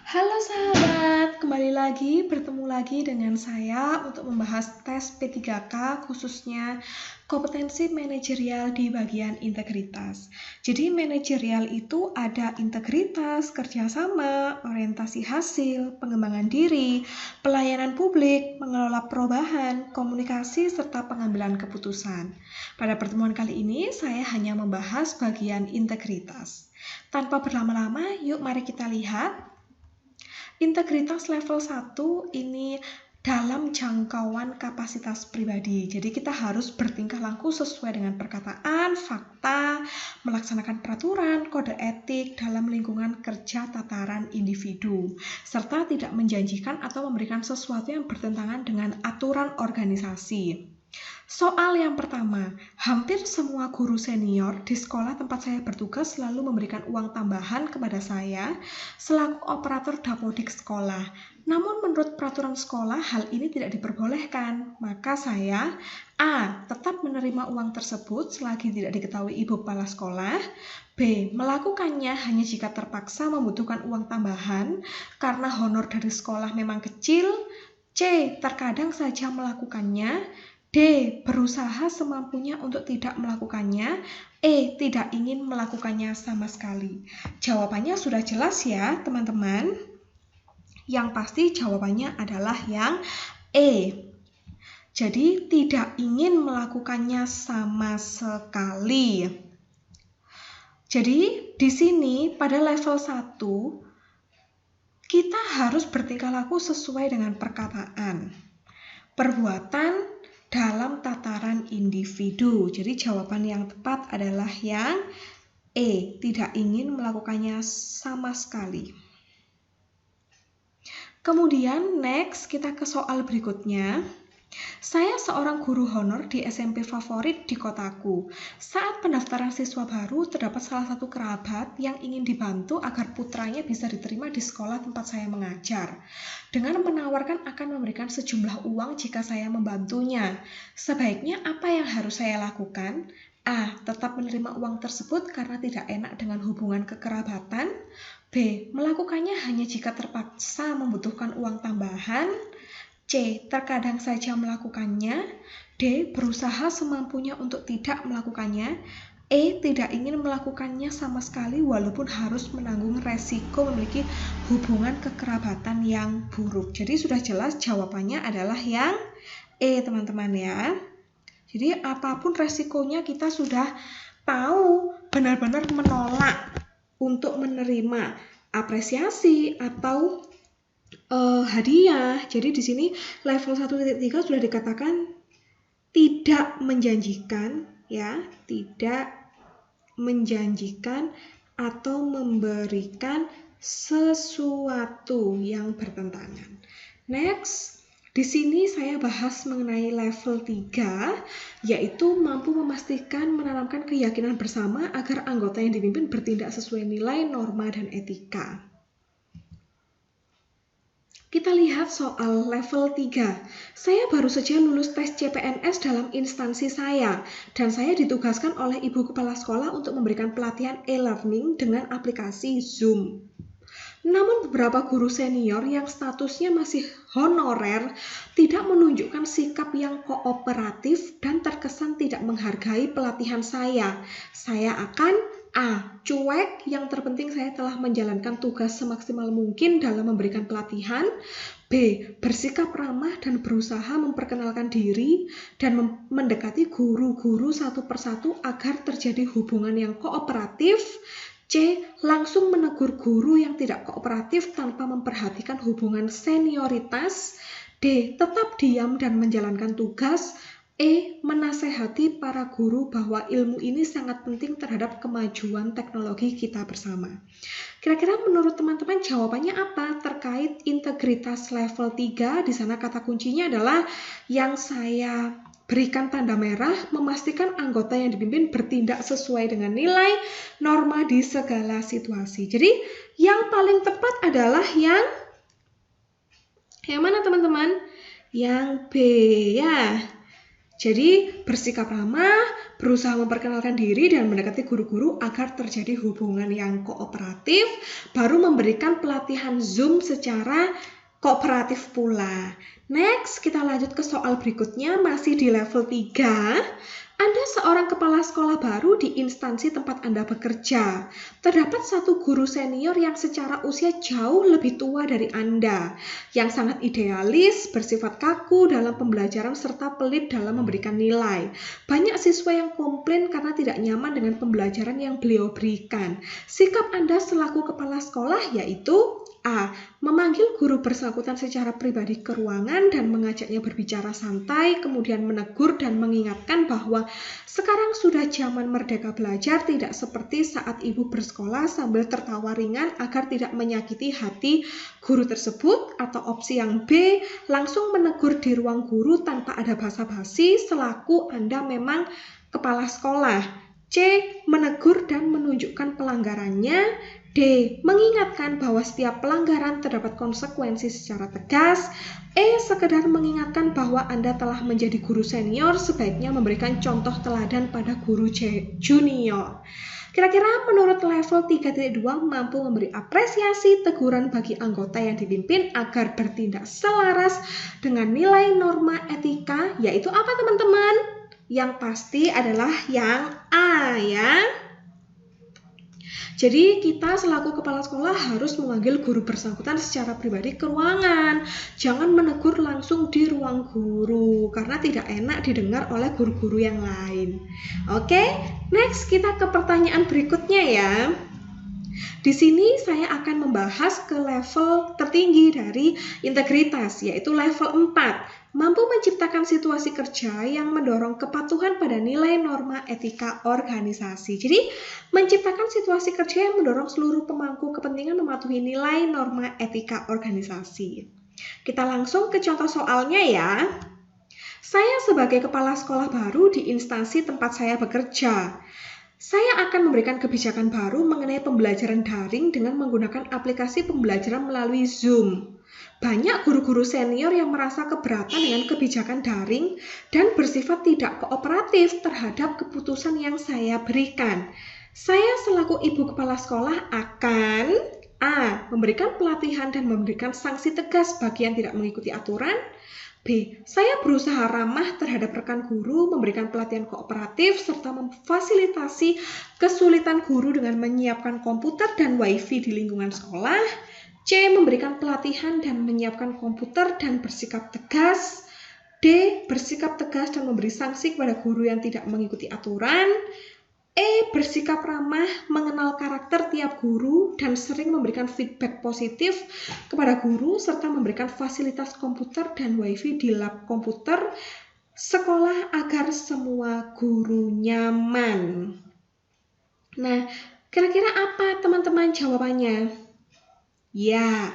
Halo sahabat, kembali lagi bertemu lagi dengan saya untuk membahas tes P3K khususnya kompetensi manajerial di bagian integritas. Jadi manajerial itu ada integritas, kerjasama, orientasi hasil, pengembangan diri, pelayanan publik, mengelola perubahan, komunikasi, serta pengambilan keputusan. Pada pertemuan kali ini saya hanya membahas bagian integritas. Tanpa berlama-lama, yuk mari kita lihat. Integritas level 1 ini dalam jangkauan kapasitas pribadi. Jadi kita harus bertingkah laku sesuai dengan perkataan, fakta, melaksanakan peraturan, kode etik dalam lingkungan kerja tataran individu, serta tidak menjanjikan atau memberikan sesuatu yang bertentangan dengan aturan organisasi. Soal yang pertama, hampir semua guru senior di sekolah tempat saya bertugas selalu memberikan uang tambahan kepada saya selaku operator dapodik sekolah. Namun menurut peraturan sekolah hal ini tidak diperbolehkan. Maka saya A. Tetap menerima uang tersebut selagi tidak diketahui ibu kepala sekolah. B. Melakukannya hanya jika terpaksa membutuhkan uang tambahan karena honor dari sekolah memang kecil. C. Terkadang saja melakukannya. D. Berusaha semampunya untuk tidak melakukannya. E. Tidak ingin melakukannya sama sekali. Jawabannya sudah jelas ya teman-teman. Yang pasti jawabannya adalah yang E. Jadi tidak ingin melakukannya sama sekali. Jadi di sini pada level 1 kita harus bertingkah laku sesuai dengan perkataan. Perbuatan dalam tataran individu. Jadi jawaban yang tepat adalah yang E, tidak ingin melakukannya sama sekali. Kemudian next kita ke soal berikutnya. Saya seorang guru honor di SMP favorit di kotaku. Saat pendaftaran siswa baru, terdapat salah satu kerabat yang ingin dibantu agar putranya bisa diterima di sekolah tempat saya mengajar. Dengan menawarkan akan memberikan sejumlah uang jika saya membantunya. Sebaiknya apa yang harus saya lakukan? A. Tetap menerima uang tersebut karena tidak enak dengan hubungan kekerabatan. B. Melakukannya hanya jika terpaksa membutuhkan uang tambahan. C. Terkadang saja melakukannya. D. Berusaha semampunya untuk tidak melakukannya. E. Tidak ingin melakukannya sama sekali walaupun harus menanggung resiko memiliki hubungan kekerabatan yang buruk. Jadi sudah jelas jawabannya adalah yang E teman-teman ya. Jadi apapun resikonya kita sudah tahu, benar-benar menolak untuk menerima apresiasi atau hadiah. Jadi di sini level 1.3 sudah dikatakan tidak menjanjikan ya, tidak menjanjikan atau memberikan sesuatu yang bertentangan. Next, di sini saya bahas mengenai level 3, yaitu mampu memastikan menanamkan keyakinan bersama agar anggota yang dipimpin bertindak sesuai nilai, norma, dan etika. Kita lihat soal level 3. Saya baru saja lulus tes CPNS dalam instansi saya, dan saya ditugaskan oleh ibu kepala sekolah untuk memberikan pelatihan e-learning dengan aplikasi Zoom. Namun beberapa guru senior yang statusnya masih honorer tidak menunjukkan sikap yang kooperatif dan terkesan tidak menghargai pelatihan saya. Saya akan A. Cuek, yang terpenting saya telah menjalankan tugas semaksimal mungkin dalam memberikan pelatihan. B. Bersikap ramah dan berusaha memperkenalkan diri dan mendekati guru-guru satu persatu agar terjadi hubungan yang kooperatif. C. Langsung menegur guru yang tidak kooperatif tanpa memperhatikan hubungan senioritas. D. Tetap diam dan menjalankan tugas. E. Menasehati para guru bahwa ilmu ini sangat penting terhadap kemajuan teknologi kita bersama. Kira-kira menurut teman-teman jawabannya apa terkait integritas level 3? Di sana kata kuncinya adalah yang saya berikan tanda merah, memastikan anggota yang dipimpin bertindak sesuai dengan nilai, norma di segala situasi. Jadi yang paling tepat adalah yang mana teman-teman? Yang B ya. Jadi bersikap ramah, berusaha memperkenalkan diri dan mendekati guru-guru agar terjadi hubungan yang kooperatif, baru memberikan pelatihan Zoom secara kooperatif pula. Next, kita lanjut ke soal berikutnya, masih di level 3. Anda seorang kepala sekolah baru di instansi tempat Anda bekerja. Terdapat satu guru senior yang secara usia jauh lebih tua dari Anda, yang sangat idealis, bersifat kaku dalam pembelajaran serta pelit dalam memberikan nilai. Banyak siswa yang komplain karena tidak nyaman dengan pembelajaran yang beliau berikan. Sikap Anda selaku kepala sekolah yaitu A. Memanggil guru bersangkutan secara pribadi ke ruangan dan mengajaknya berbicara santai, kemudian menegur dan mengingatkan bahwa sekarang sudah zaman merdeka belajar, tidak seperti saat ibu bersekolah, sambil tertawa ringan agar tidak menyakiti hati guru tersebut. Atau opsi yang B, langsung menegur di ruang guru tanpa ada basa-basi selaku Anda memang kepala sekolah. C. Menegur dan menunjukkan pelanggarannya. D. Mengingatkan bahwa setiap pelanggaran terdapat konsekuensi secara tegas. E. Sekedar mengingatkan bahwa Anda telah menjadi guru senior, sebaiknya memberikan contoh teladan pada guru junior. Kira-kira menurut level 3.2 mampu memberi apresiasi teguran bagi anggota yang dipimpin agar bertindak selaras dengan nilai norma etika, yaitu apa teman-teman? Yang pasti adalah yang A ya. Jadi kita selaku kepala sekolah harus memanggil guru bersangkutan secara pribadi ke ruangan. Jangan menegur langsung di ruang guru karena tidak enak didengar oleh guru-guru yang lain. Oke, next kita ke pertanyaan berikutnya ya. Di sini saya akan membahas ke level tertinggi dari integritas, yaitu level 4. Mampu menciptakan situasi kerja yang mendorong kepatuhan pada nilai norma etika organisasi. Jadi, menciptakan situasi kerja yang mendorong seluruh pemangku kepentingan mematuhi nilai norma etika organisasi. Kita langsung ke contoh soalnya ya. Saya sebagai kepala sekolah baru di instansi tempat saya bekerja. Saya akan memberikan kebijakan baru mengenai pembelajaran daring dengan menggunakan aplikasi pembelajaran melalui Zoom. Banyak guru-guru senior yang merasa keberatan dengan kebijakan daring dan bersifat tidak kooperatif terhadap keputusan yang saya berikan. Saya selaku ibu kepala sekolah akan A. Memberikan pelatihan dan memberikan sanksi tegas bagi yang tidak mengikuti aturan. B. Saya berusaha ramah terhadap rekan guru, memberikan pelatihan kooperatif, serta memfasilitasi kesulitan guru dengan menyiapkan komputer dan wifi di lingkungan sekolah. C. Memberikan pelatihan dan menyiapkan komputer dan bersikap tegas. D. Bersikap tegas dan memberi sanksi kepada guru yang tidak mengikuti aturan. E. Bersikap ramah, mengenal karakter tiap guru, dan sering memberikan feedback positif kepada guru, serta memberikan fasilitas komputer dan wifi di lab komputer sekolah agar semua guru nyaman. Nah, kira-kira apa teman-teman jawabannya? Ya,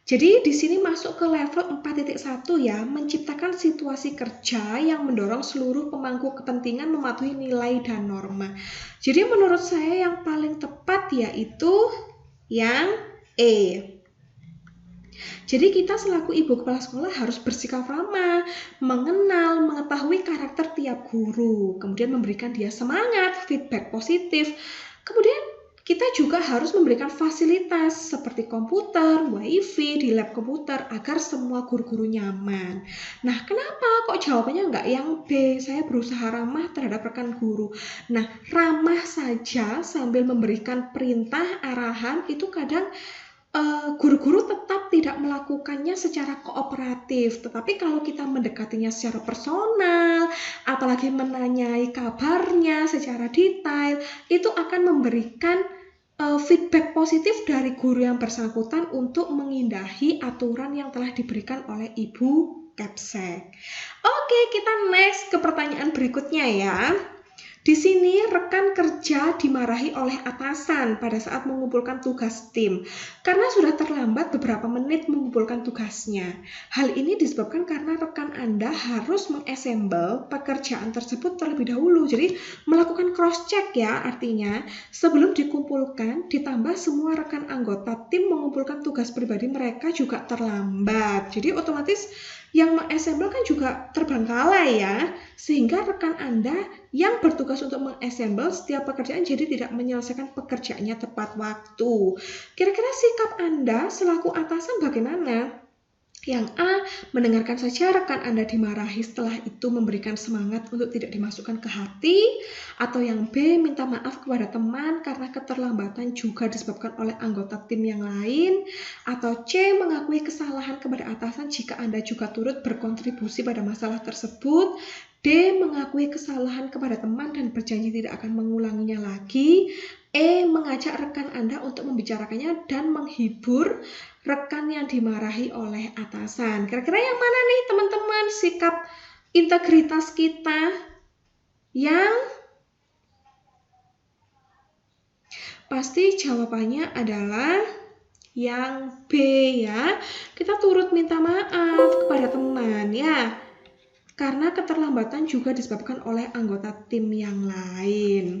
jadi di sini masuk ke level 4.1 ya, menciptakan situasi kerja yang mendorong seluruh pemangku kepentingan mematuhi nilai dan norma. Jadi menurut saya yang paling tepat yaitu yang E. Jadi kita selaku ibu kepala sekolah harus bersikap ramah, mengenal, mengetahui karakter tiap guru, kemudian memberikan dia semangat, feedback positif. Kemudian kita juga harus memberikan fasilitas seperti komputer, wifi di lab komputer agar semua guru-guru nyaman. Nah, kenapa kok jawabannya enggak yang B? Saya berusaha ramah terhadap rekan guru. Nah, ramah saja sambil memberikan perintah, arahan itu kadang guru-guru tetap tidak melakukannya secara kooperatif. Tetapi kalau kita mendekatinya secara personal, apalagi menanyai kabarnya secara detail, itu akan memberikan feedback positif dari guru yang bersangkutan untuk mengindahi aturan yang telah diberikan oleh Ibu Kepsek. Oke, kita next ke pertanyaan berikutnya ya. Di sini rekan kerja dimarahi oleh atasan pada saat mengumpulkan tugas tim karena sudah terlambat beberapa menit mengumpulkan tugasnya. Hal ini disebabkan karena rekan Anda harus mengassemble pekerjaan tersebut terlebih dahulu. Jadi melakukan cross check ya, artinya sebelum dikumpulkan ditambah semua rekan anggota tim mengumpulkan tugas pribadi mereka juga terlambat. Jadi otomatis Yang mengassemble kan juga terbengkalai ya, sehingga rekan Anda yang bertugas untuk mengassemble setiap pekerjaan jadi tidak menyelesaikan pekerjaannya tepat waktu. Kira-kira sikap Anda selaku atasan bagaimana? Yang A, mendengarkan saja rekan Anda dimarahi, setelah itu memberikan semangat untuk tidak dimasukkan ke hati. Atau yang B, minta maaf kepada teman karena keterlambatan juga disebabkan oleh anggota tim yang lain. Atau C, mengakui kesalahan kepada atasan jika Anda juga turut berkontribusi pada masalah tersebut. D, mengakui kesalahan kepada teman dan berjanji tidak akan mengulanginya lagi. E, mengajak rekan Anda untuk membicarakannya dan menghibur rekan yang dimarahi oleh atasan. Kira-kira yang mana nih teman-teman sikap integritas kita? Yang pasti jawabannya adalah yang B ya. Kita turut minta maaf kepada teman ya. Karena keterlambatan juga disebabkan oleh anggota tim yang lain.